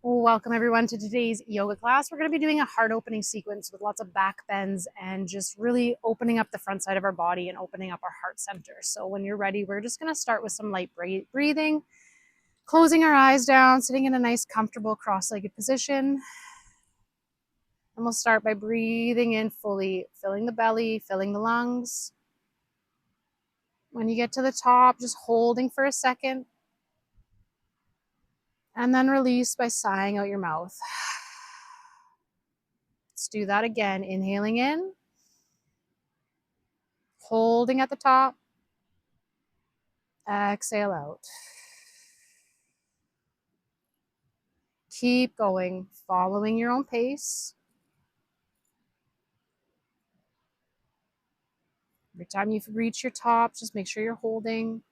Welcome everyone to today's yoga class. We're going to be doing a heart opening sequence with lots of back bends and just really opening up the front side of our body and opening up our heart center. So when you're ready, we're just going to start with some light breathing, closing our eyes down, sitting in a nice comfortable cross-legged position. And we'll start by breathing in fully, filling the belly, filling the lungs. When you get to the top, just holding for a second. And then release by sighing out your mouth. Let's do that again. Inhaling in, holding at the top, exhale out. Keep going, following your own pace. Every time you reach your top, just make sure you're holding.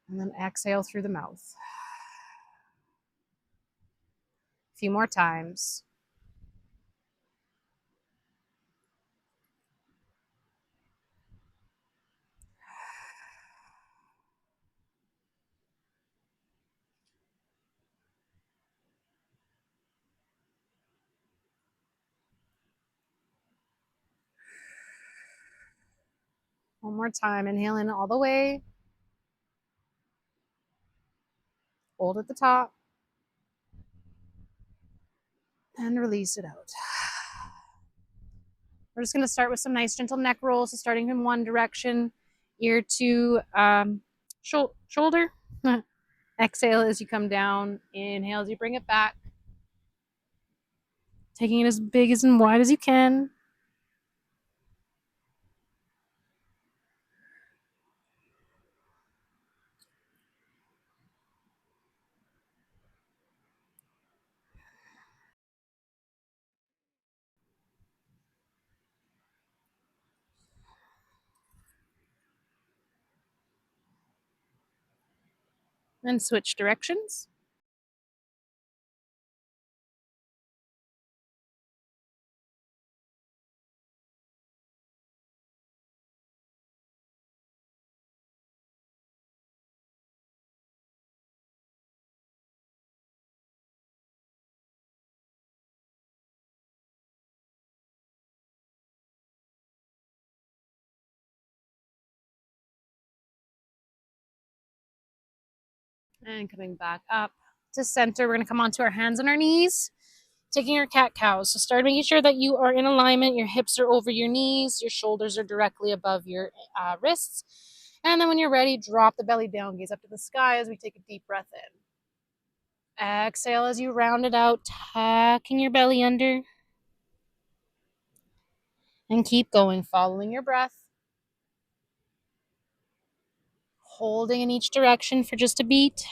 And then exhale through the mouth. A few more times. One more time. Inhale in all the way. Hold at the top. And release it out. We're just going to start with some nice gentle neck rolls. So starting in one direction, ear to shoulder. Exhale as you come down. Inhale as you bring it back. Taking it as big and wide as you can. And switch directions. And coming back up to center, we're going to come onto our hands and our knees, taking our cat-cows. So start making sure that you are in alignment. Your hips are over your knees. Your shoulders are directly above your wrists. And then when you're ready, drop the belly down, gaze up to the sky as we take a deep breath in. Exhale as you round it out, tucking your belly under. And keep going, following your breath. Holding in each direction for just a beat.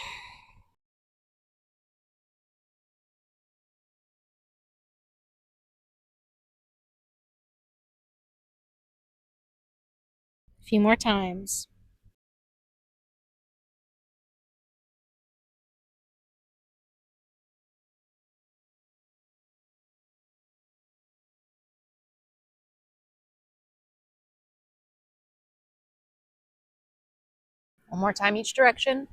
A few more times. One more time each direction.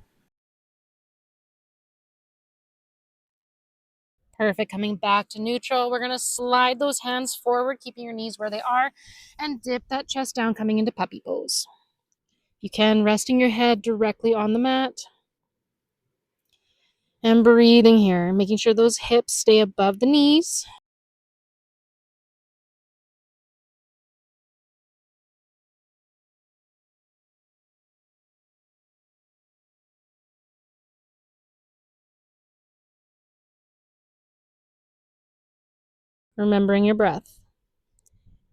Perfect. Coming back to neutral. We're going to slide those hands forward, keeping your knees where they are, and dip that chest down, coming into puppy pose. You can resting your head directly on the mat. And breathing here, making sure those hips stay above the knees. Remembering your breath.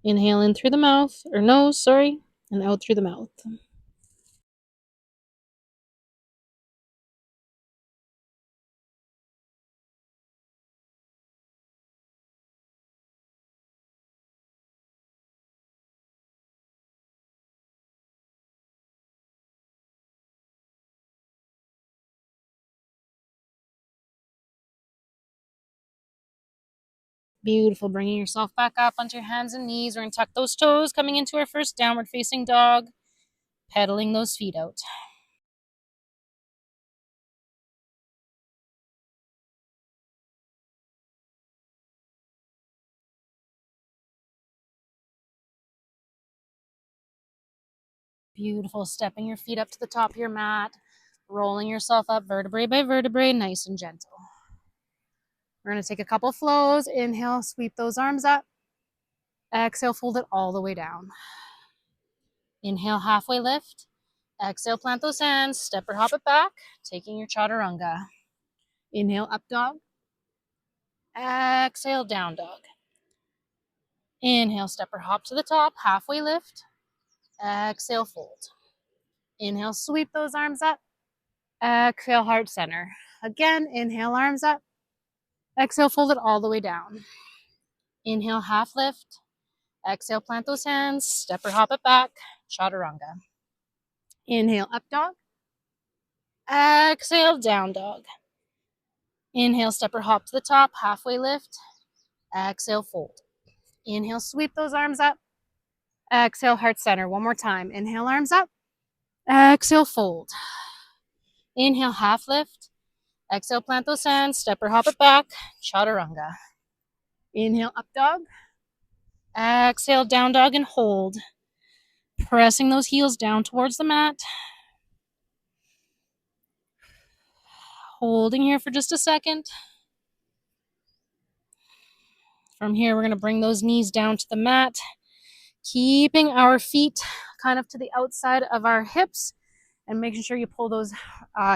Inhale in through the mouth, or nose, sorry, and out through the mouth. Beautiful. Bringing yourself back up onto your hands and knees. We're going to tuck those toes, coming into our first downward facing dog, pedaling those feet out. Beautiful. Stepping your feet up to the top of your mat, rolling yourself up vertebrae by vertebrae, nice and gentle. We're going to take a couple flows. Inhale, sweep those arms up. Exhale, fold it all the way down. Inhale, halfway lift. Exhale, plant those hands, step or hop it back, taking your chaturanga. Inhale, up dog. Exhale, down dog. Inhale, step or hop to the top, halfway lift. Exhale, fold. Inhale, sweep those arms up. Exhale, heart center. Again, inhale, arms up. Exhale, fold it all the way down. Inhale, half lift. Exhale, plant those hands, step or hop it back, chaturanga. Inhale, up dog. Exhale, down dog. Inhale, step or hop to the top, halfway lift. Exhale, fold. Inhale, sweep those arms up. Exhale, heart center. One more time. Inhale, arms up. Exhale, fold. Inhale, half lift. Exhale, plant those hands, step or hop it back, chaturanga. Inhale, up dog. Exhale, down dog and hold. Pressing those heels down towards the mat. Holding here for just a second. From here, we're going to bring those knees down to the mat, keeping our feet kind of to the outside of our hips and making sure you pull those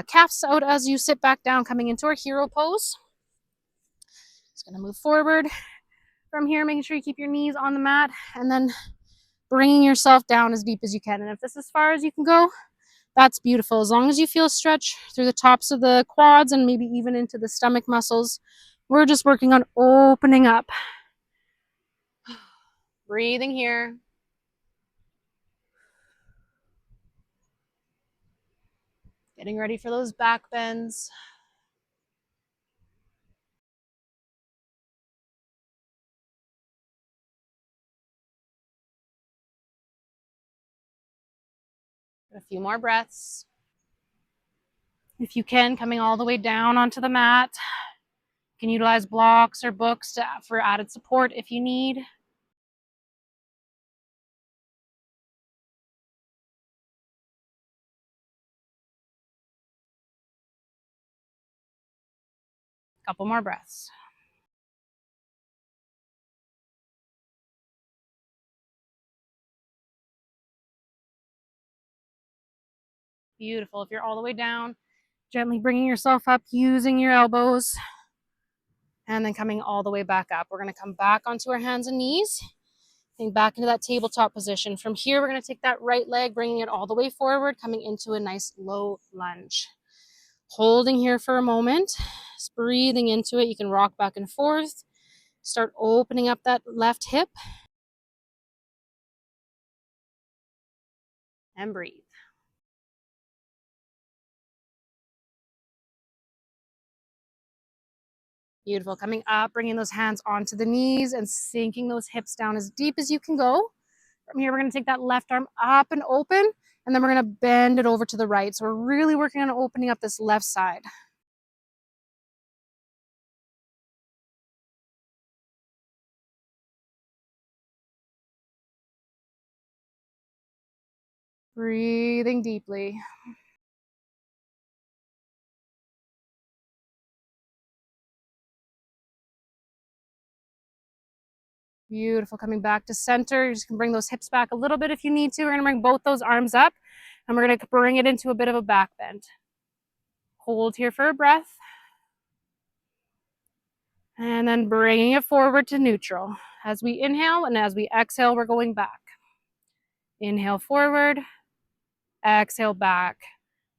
calves out as you sit back down, coming into our hero pose. Just going to move forward from here, making sure you keep your knees on the mat and then bringing yourself down as deep as you can. And if this is as far as you can go, that's beautiful. As long as you feel stretch through the tops of the quads and maybe even into the stomach muscles, we're just working on opening up. Breathing here. Getting ready for those back bends. A few more breaths. If you can, coming all the way down onto the mat. You can utilize blocks or books for added support if you need. Couple more breaths. Beautiful. If you're all the way down, gently bringing yourself up, using your elbows, and then coming all the way back up. We're going to come back onto our hands and knees, and back into that tabletop position. From here, we're going to take that right leg, bringing it all the way forward, coming into a nice low lunge. Holding here for a moment, just breathing into it. You can rock back and forth. Start opening up that left hip. And breathe. Beautiful. Coming up, bringing those hands onto the knees and sinking those hips down as deep as you can go. From here, we're going to take that left arm up and open, and then we're going to bend it over to the right. So we're really working on opening up this left side. Breathing deeply. Beautiful. Coming back to center. You just can bring those hips back a little bit if you need to. We're going to bring both those arms up, and we're going to bring it into a bit of a back bend. Hold here for a breath. And then bringing it forward to neutral. As we inhale and as we exhale, we're going back. Inhale forward, exhale back.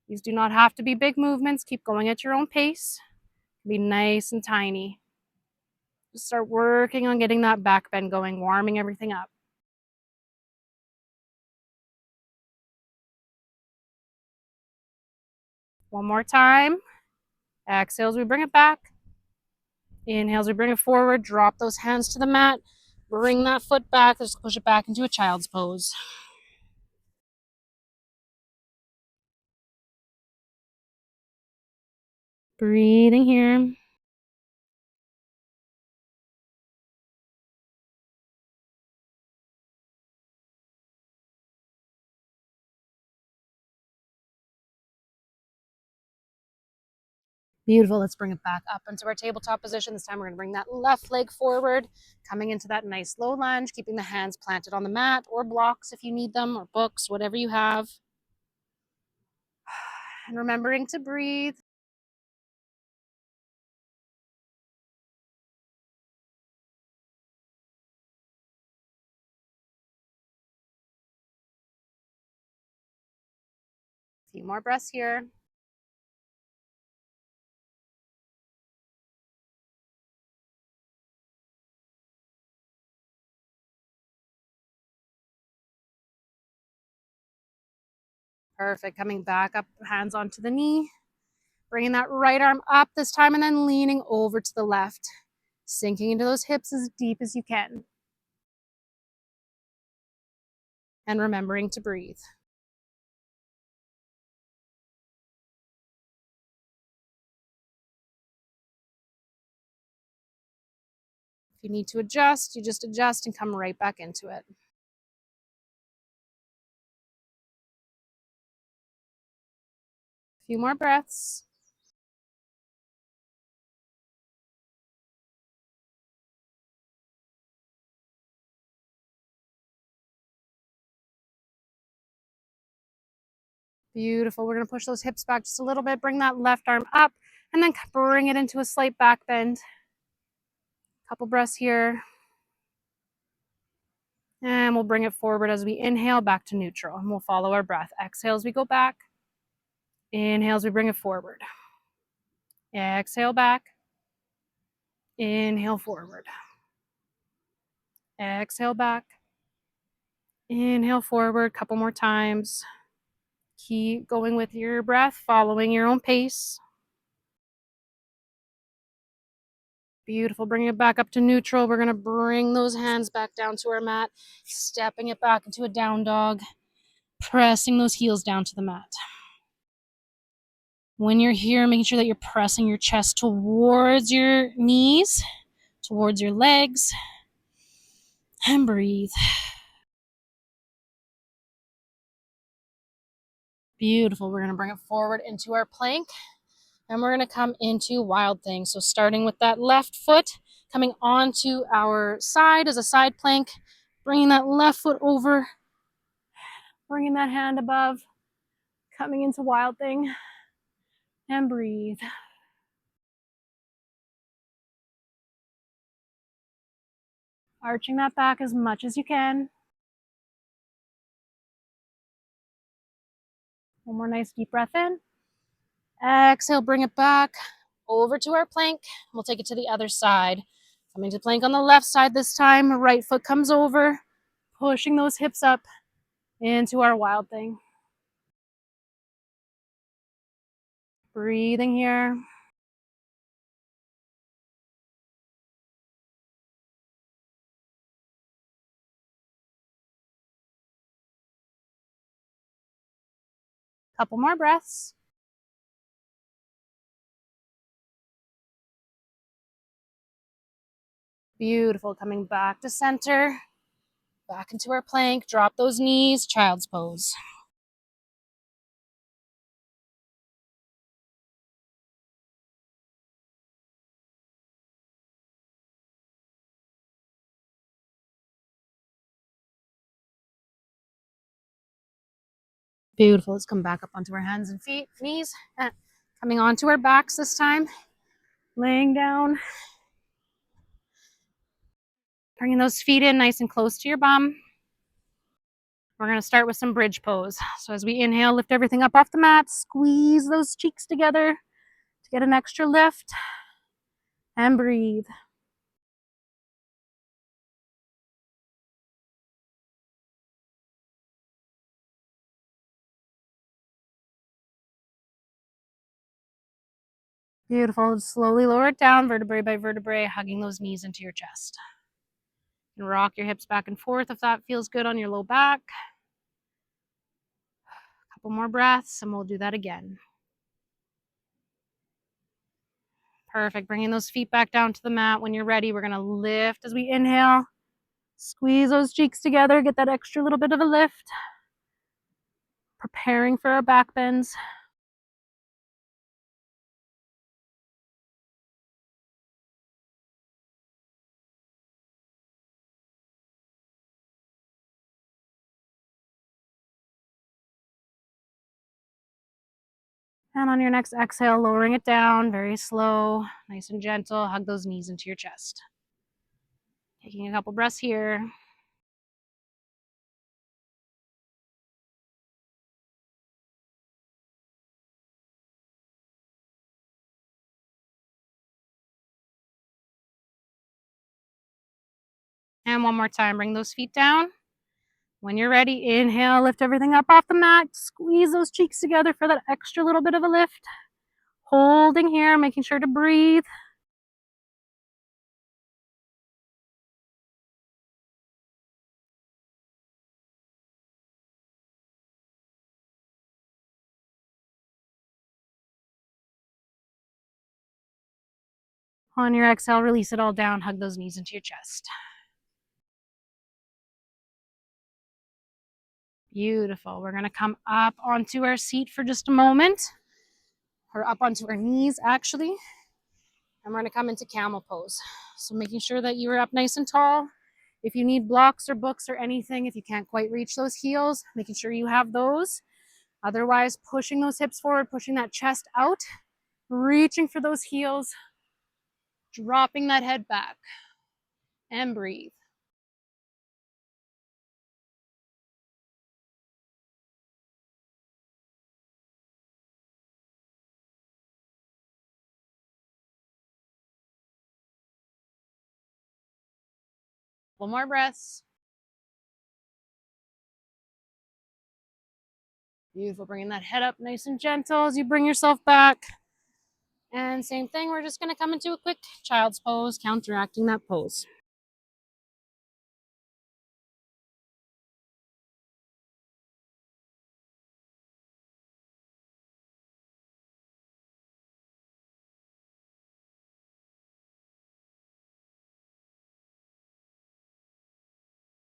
These do not have to be big movements. Keep going at your own pace. Be nice and tiny. Just start working on getting that back bend going, warming everything up. One more time. Exhales, we bring it back. Inhales, we bring it forward. Drop those hands to the mat. Bring that foot back. Just push it back into a child's pose. Breathing here. Beautiful. Let's bring it back up into our tabletop position. This time we're going to bring that left leg forward, coming into that nice low lunge, keeping the hands planted on the mat or blocks if you need them, or books, whatever you have. And remembering to breathe. A few more breaths here. Perfect. Coming back up, hands onto the knee. Bringing that right arm up this time and then leaning over to the left. Sinking into those hips as deep as you can. And remembering to breathe. If you need to adjust, you just adjust and come right back into it. A few more breaths. Beautiful. We're going to push those hips back just a little bit. Bring that left arm up and then bring it into a slight back bend. Couple breaths here. And we'll bring it forward as we inhale back to neutral. And we'll follow our breath. Exhale as we go back. Inhale as we bring it forward. Exhale back. Inhale forward. Exhale back. Inhale forward. Couple more times. Keep going with your breath, following your own pace. Beautiful. Bring it back up to neutral. We're going to bring those hands back down to our mat, stepping it back into a down dog, pressing those heels down to the mat. When you're here, making sure that you're pressing your chest towards your knees, towards your legs, and breathe. Beautiful. We're going to bring it forward into our plank, and we're going to come into Wild Thing. So starting with that left foot, coming onto our side as a side plank, bringing that left foot over, bringing that hand above, coming into Wild Thing, and breathe. Arching that back as much as you can. One more nice deep breath in. Exhale, bring it back over to our plank. We'll take it to the other side. Coming to plank on the left side this time. Right foot comes over, pushing those hips up into our Wild Thing. Breathing here. Couple more breaths. Beautiful. Coming back to center. Back into our plank. Drop those knees. Child's pose. Beautiful. Let's come back up onto our hands and feet, knees. Coming onto our backs this time. Laying down. Bringing those feet in nice and close to your bum. We're going to start with some bridge pose. So as we inhale, lift everything up off the mat. Squeeze those cheeks together to get an extra lift. And breathe. Beautiful. Slowly lower it down, vertebrae by vertebrae, hugging those knees into your chest. And rock your hips back and forth if that feels good on your low back. A couple more breaths and we'll do that again. Perfect. Bringing those feet back down to the mat. When you're ready, we're going to lift as we inhale. Squeeze those cheeks together. Get that extra little bit of a lift. Preparing for our back bends. And on your next exhale, lowering it down, very slow, nice and gentle. Hug those knees into your chest. Taking a couple breaths here. And one more time, bring those feet down. When you're ready, inhale, lift everything up off the mat. Squeeze those cheeks together for that extra little bit of a lift. Holding here, making sure to breathe. On your exhale, release it all down. Hug those knees into your chest. Beautiful. We're going to come up onto our seat for just a moment, or up onto our knees, actually. And we're going to come into camel pose. So making sure that you are up nice and tall. If you need blocks or books or anything, if you can't quite reach those heels, making sure you have those. Otherwise, pushing those hips forward, pushing that chest out, reaching for those heels, dropping that head back, and breathe. One more breath. Beautiful. Bringing that head up nice and gentle as you bring yourself back. And same thing, we're just going to come into a quick child's pose, counteracting that pose.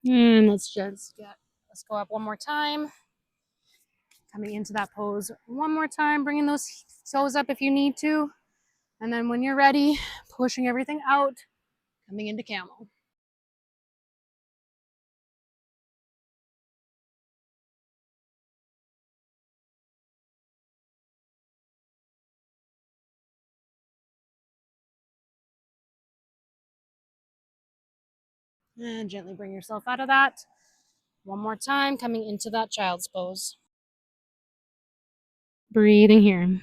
And let's go up one more time. Coming into that pose one more time, bringing those toes up if you need to. And then when you're ready, pushing everything out, coming into camel. And gently bring yourself out of that. One more time, coming into that child's pose. Breathing here.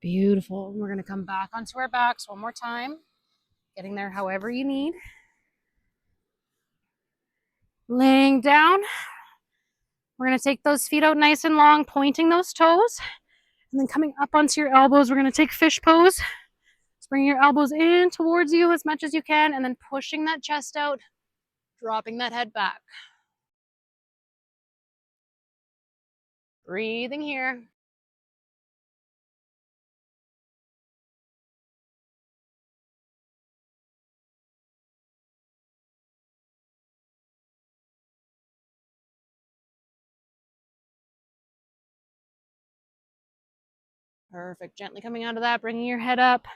Beautiful. We're going to come back onto our backs one more time. Getting there however you need. Laying down. We're going to take those feet out nice and long, pointing those toes. And then coming up onto your elbows, we're going to take fish pose. Just bring your elbows in towards you as much as you can, and then pushing that chest out, dropping that head back. Breathing here. Perfect. Gently coming out of that, bringing your head up,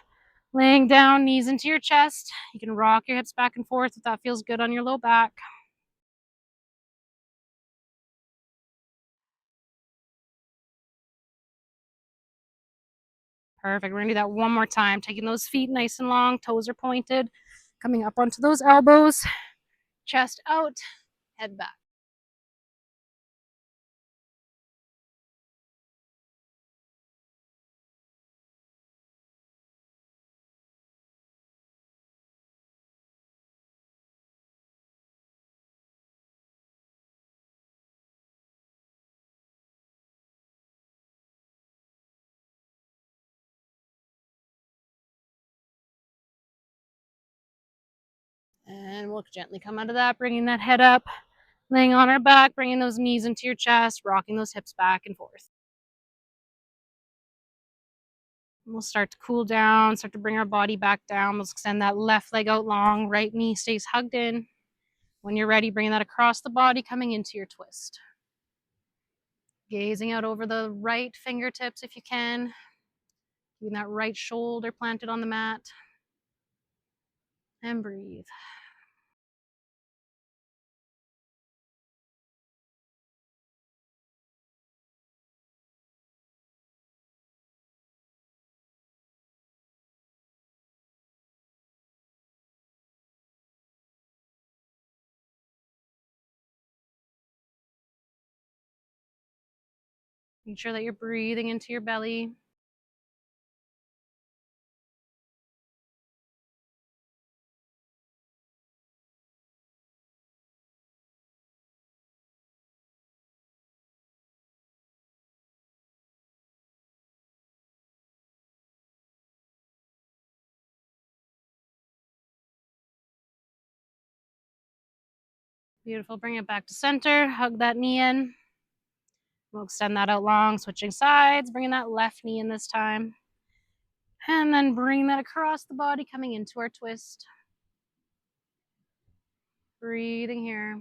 laying down, knees into your chest. You can rock your hips back and forth if that feels good on your low back. Perfect. We're going to do that one more time. Taking those feet nice and long, toes are pointed, coming up onto those elbows, chest out, head back. And we'll gently come out of that, bringing that head up, laying on our back, bringing those knees into your chest, rocking those hips back and forth. We'll start to cool down, start to bring our body back down. We'll extend that left leg out long, right knee stays hugged in. When you're ready, bringing that across the body, coming into your twist. Gazing out over the right fingertips if you can. Keeping that right shoulder planted on the mat. And breathe. Make sure that you're breathing into your belly. Beautiful. Bring it back to center. Hug that knee in. We'll extend that out long, switching sides, bringing that left knee in this time. And then bring that across the body, coming into our twist. Breathing here.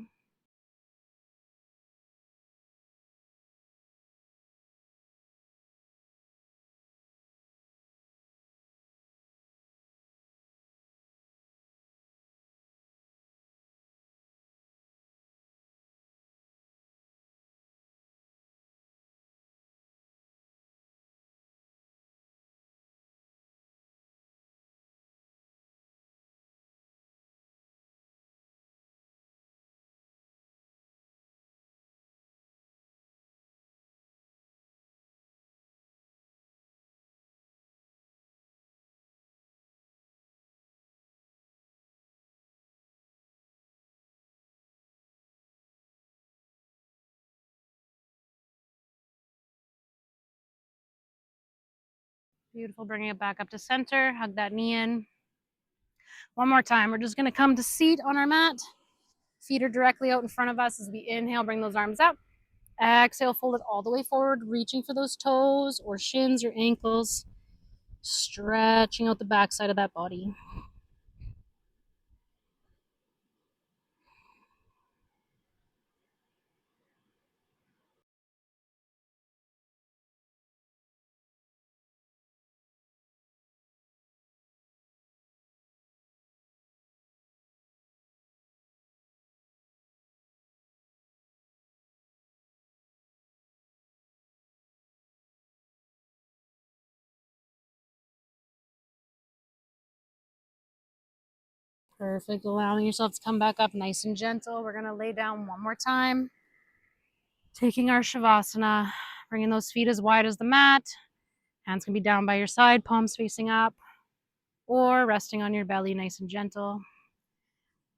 Beautiful. Bringing it back up to center. Hug that knee in. One more time. We're just going to come to seat on our mat. Feet are directly out in front of us as we inhale. Bring those arms up. Exhale, fold it all the way forward, reaching for those toes or shins or ankles. Stretching out the backside of that body. Perfect. Allowing yourself to come back up nice and gentle. We're going to lay down one more time. Taking our Shavasana, bringing those feet as wide as the mat. Hands can be down by your side, palms facing up, or resting on your belly, nice and gentle.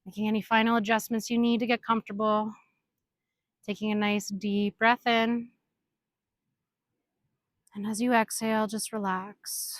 Making any final adjustments you need to get comfortable. Taking a nice deep breath in. And as you exhale, just relax.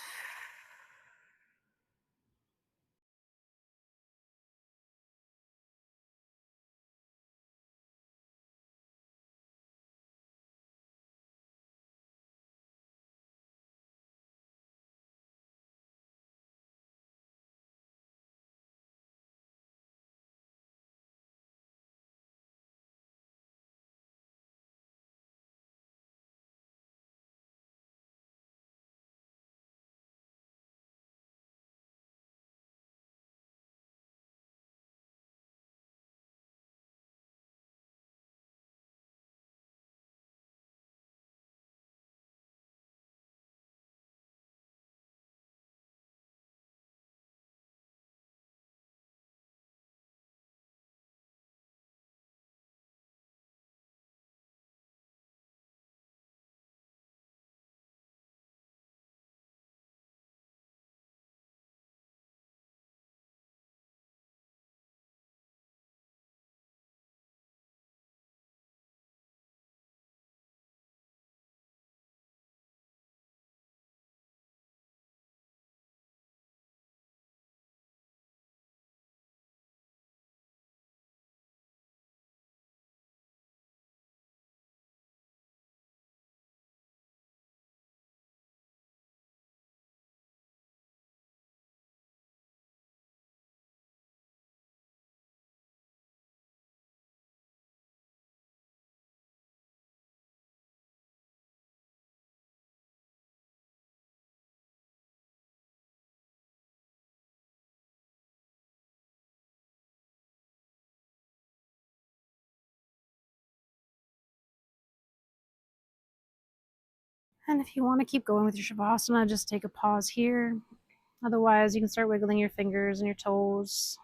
And if you want to keep going with your Shavasana, just take a pause here. Otherwise, you can start wiggling your fingers and your toes.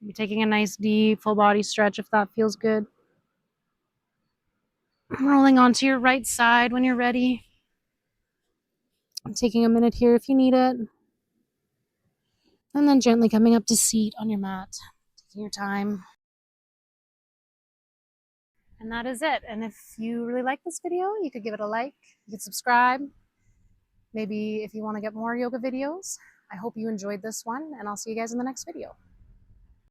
You're taking a nice deep full body stretch if that feels good. Rolling onto your right side when you're ready. Taking a minute here if you need it. And then gently coming up to seat on your mat. Taking your time. And that is it. And if you really like this video, you could give it a like. You could subscribe. Maybe if you want to get more yoga videos. I hope you enjoyed this one, and I'll see you guys in the next video.